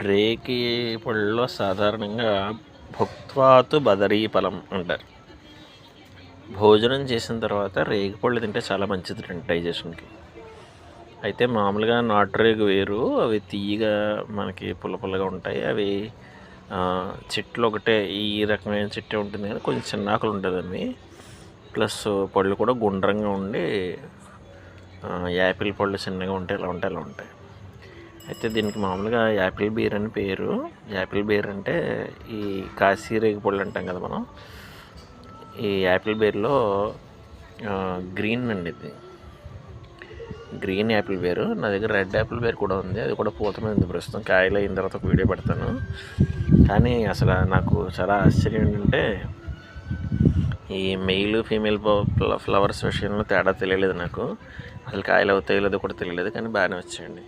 రేగి పళ్ళలో సాధారణంగా భుక్త్వాతు బదరీ ఫలం అంటారు. భోజనం చేసిన తర్వాత రేగి పళ్ళు తింటే చాలా మంచిది డైజెషన్కి. అయితే మామూలుగా నాటు రేగు వేరు, అవి తీయగా మనకి పుల్ల పుల్లగా ఉంటాయి. అవి చెట్లు ఒకటే ఈ రకమైన చెట్టే ఉంటుంది కానీ కొంచెం చిన్న ఆకులు ఉంటుందండి. ప్లస్ పళ్ళు కూడా గుండ్రంగా ఉండి యాపిల్ పళ్ళు చిన్నగా ఉంటాయి, ఇలా ఉంటాయి, ఇలా ఉంటాయి. అయితే దీనికి మామూలుగా యాపిల్ బీర్ అని పేరు. యాపిల్ బీర్ అంటే ఈ కాశీ రేగి పళ్ళు అంటాం కదా మనం. ఈ యాపిల్ బీర్లో గ్రీన్ అండి, ఇది గ్రీన్ యాపిల్ బేరు. నా దగ్గర రెడ్ యాపిల్ బేర్ కూడా ఉంది, అది కూడా పూత మీద ఉంది ప్రస్తుతం. కాయలు అయిన తర్వాత ఒక వీడియో పెడతాను. కానీ అసలు నాకు చాలా ఆశ్చర్యం ఏంటంటే ఈ మెయిల్ ఫీమేల్ ఫ్లవర్స్ విషయంలో తేడా తెలియలేదు నాకు. అసలు కాయలు అవుతాయో లేదో కూడా తెలియలేదు, కానీ బాగానే వచ్చాయండి.